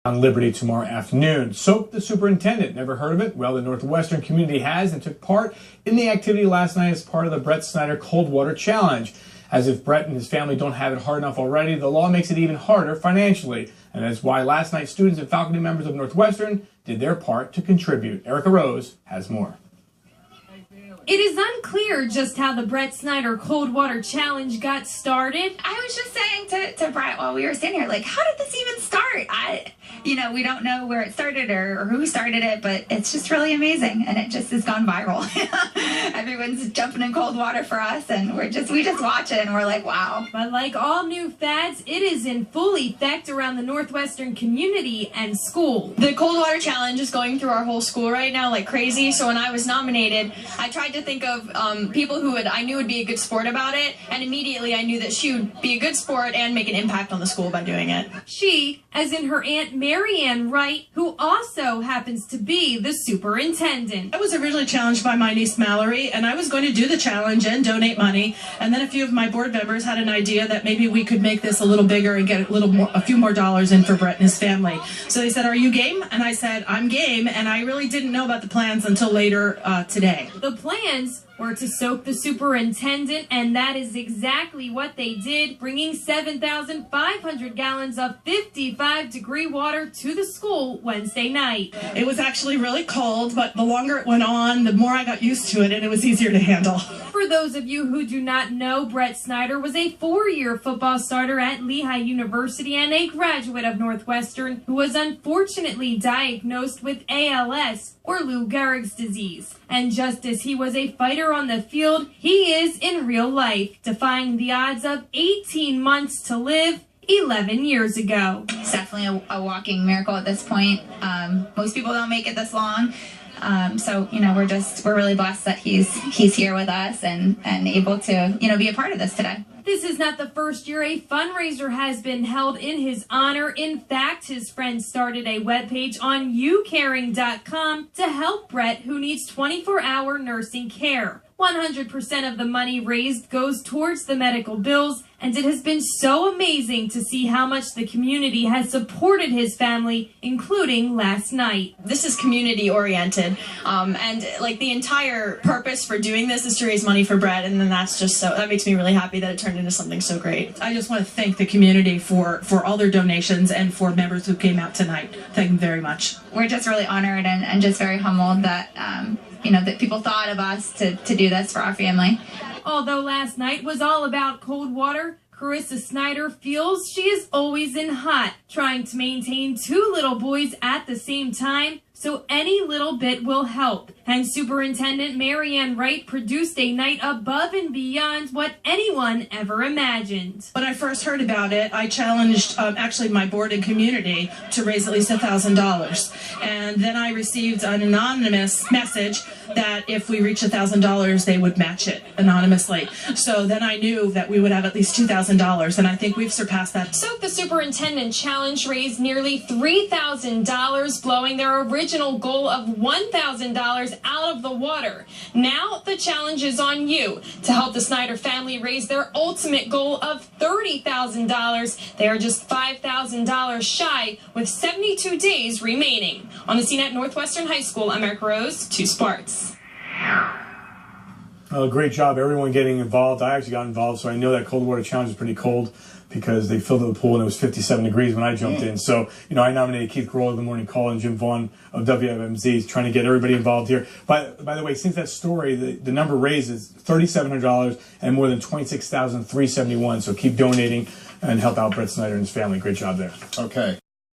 on Liberty tomorrow afternoon. Soap the Superintendent. Never heard of it? Well, the Northwestern community has and took part in the activity last night as part of the Brett Snyder Cold Water Challenge. As if Brett and his family don't have it hard enough already, the law makes it even harder financially. And that's why last night students and faculty members of Northwestern did their part to contribute. Erik has more. It is unclear just how the Brett Snyder Cold Water Challenge got started. I was just saying to Brett while we were sitting here, like, how did this even start? We don't know where it started or who started it, but it's just really amazing, and it just has gone viral. Everyone's jumping in cold water for us, and we just watch it, and we're like, wow. But like all new fads, it is in full effect around the Northwestern community and school. The Cold Water Challenge is going through our whole school right now like crazy, so when I was nominated, I tried to think of people who I knew would be a good sport about it, and immediately I knew that she would be a good sport and make an impact on the school by doing it. She, as in her Aunt Wright, who also happens to be the superintendent. I was originally challenged by my niece Mallory, and I was going to do the challenge and donate money, and then a few of my board members had an idea that maybe we could make this a little bigger and get a few more dollars in for Brett and his family. So they said, "Are you game?" And I said, "I'm game," and I really didn't know about the plans until later today. The plans were to soak the superintendent, and that is exactly what they did, bringing 7,500 gallons of 55-degree water to the school Wednesday night. It was actually really cold, but the longer it went on, the more I got used to it, and it was easier to handle. For those of you who do not know, Brett Snyder was a 4-year football starter at Lehigh University and a graduate of Northwestern who was unfortunately diagnosed with ALS, or Lou Gehrig's disease. And just as he was a fighter on the field, he is in real life, defying the odds of 18 months to live 11 years ago. It's definitely a walking miracle at this point. Most people don't make it this long. So we're really blessed that he's here with us and able to be a part of this today. This is not the first year a fundraiser has been held in his honor. In fact, his friend started a webpage on youcaring.com to help Brett, who needs 24-hour nursing care. 100% of the money raised goes towards the medical bills, and it has been so amazing to see how much the community has supported his family, including last night. This is community oriented, and like the entire purpose for doing this is to raise money for Brett, and then that makes me really happy that it turned into something so great. I just want to thank the community for all their donations and for members who came out tonight. Thank them very much. We're just really honored and just very humbled that that people thought of us to do this for our family. Although last night was all about cold water, Carissa Snyder feels she is always in hot, trying to maintain 2 little boys at the same time, so any little bit will help. And Superintendent Wright produced a night above and beyond what anyone ever imagined. When I first heard about it, I challenged actually my board and community to raise at least $1,000. And then I received an anonymous message that if we reach $1,000, they would match it anonymously. So then I knew that we would have at least $2,000, and I think we've surpassed that. Soak the Superintendent Challenge raised nearly $3,000, blowing their original goal of $1,000 out of the water. Now the challenge is on you to help the Snyder family raise their ultimate goal of $30,000. They are just $5,000 shy with 72 days remaining. On the scene at Northwestern High School, I'm Erik, 2 Sports. Well, great job, everyone getting involved. I actually got involved, so I know that cold water challenge is pretty cold because they filled the pool and it was 57 degrees when I jumped in. So, I nominated Keith Grohl of the Morning Call and Jim Vaughn of WMMZ, trying to get everybody involved here. By the way, since that story, the number raised is $3,700 and more than $26,371. So keep donating and help out Brett Snyder and his family. Great job there. Okay.